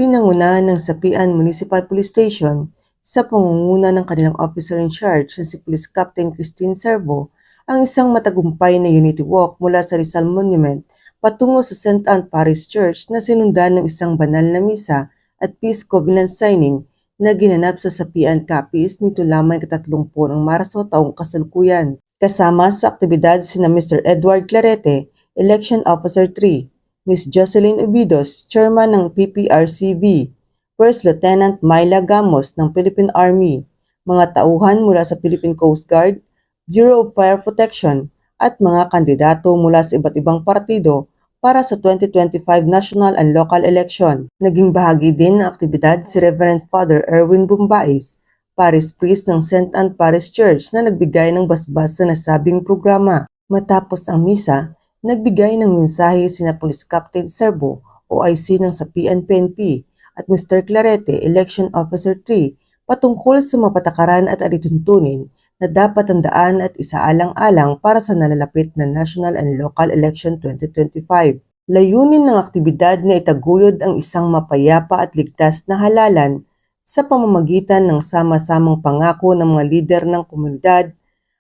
Pinangunahan ng Sapian Municipal Police Station sa pangunguna ng kanilang officer in charge na si Police Captain Christine Servo ang isang matagumpay na unity walk mula sa Rizal Monument patungo sa St. Anne Parish Church na sinundan ng isang banal na misa at peace covenant signing na ginanap sa Sapian Capiz nito lamang ika-30 ng Marso taong kasalukuyan. Kasama sa aktibidad sina Mr. Edward Clarete, Election Officer 3, Ms. Jocelyn Ubidos, Chairman ng PPRCB, First Lieutenant Myla Gamos ng Philippine Army, mga tauhan mula sa Philippine Coast Guard, Bureau of Fire Protection, at mga kandidato mula sa iba't ibang partido para sa 2025 national and local election. Naging bahagi din ng aktibidad si Reverend Father Erwin Bumbais, Parish Priest ng St. Anne Parish Church na nagbigay ng basbas sa nasabing programa. Matapos ang misa, nagbigay ng mensahe sina Police Captain Servo, OIC ng Sapian PNP, at Mr. Clarete, Election Officer 3, patungkol sa mga patakaran at alituntunin na dapat tandaan at isaalang-alang para sa nalalapit na national and local election 2025. Layunin ng aktibidad na itaguyod ang isang mapayapa at ligtas na halalan sa pamamagitan ng sama-samang pangako ng mga lider ng komunidad,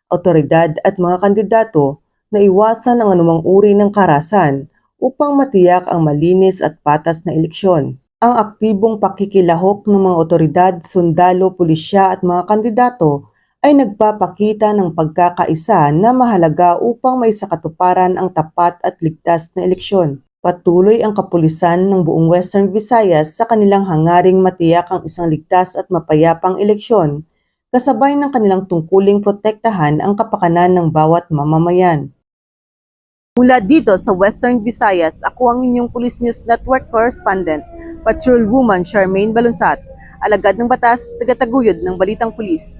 awtoridad at mga kandidato na iwasan ang anumang uri ng karahasan upang matiyak ang malinis at patas na eleksyon. Ang aktibong pakikilahok ng mga otoridad, sundalo, pulisya at mga kandidato ay nagpapakita ng pagkakaisa na mahalaga upang may sakatuparan ang tapat at ligtas na eleksyon. Patuloy ang kapulisan ng buong Western Visayas sa kanilang hangaring matiyak ang isang ligtas at mapayapang eleksyon, kasabay ng kanilang tungkuling protektahan ang kapakanan ng bawat mamamayan. Mula dito sa Western Visayas, ako ang inyong Police News Network Correspondent, Patrolwoman Charmaine Balunsat, alagad ng batas, tagataguyod ng Balitang Pulis.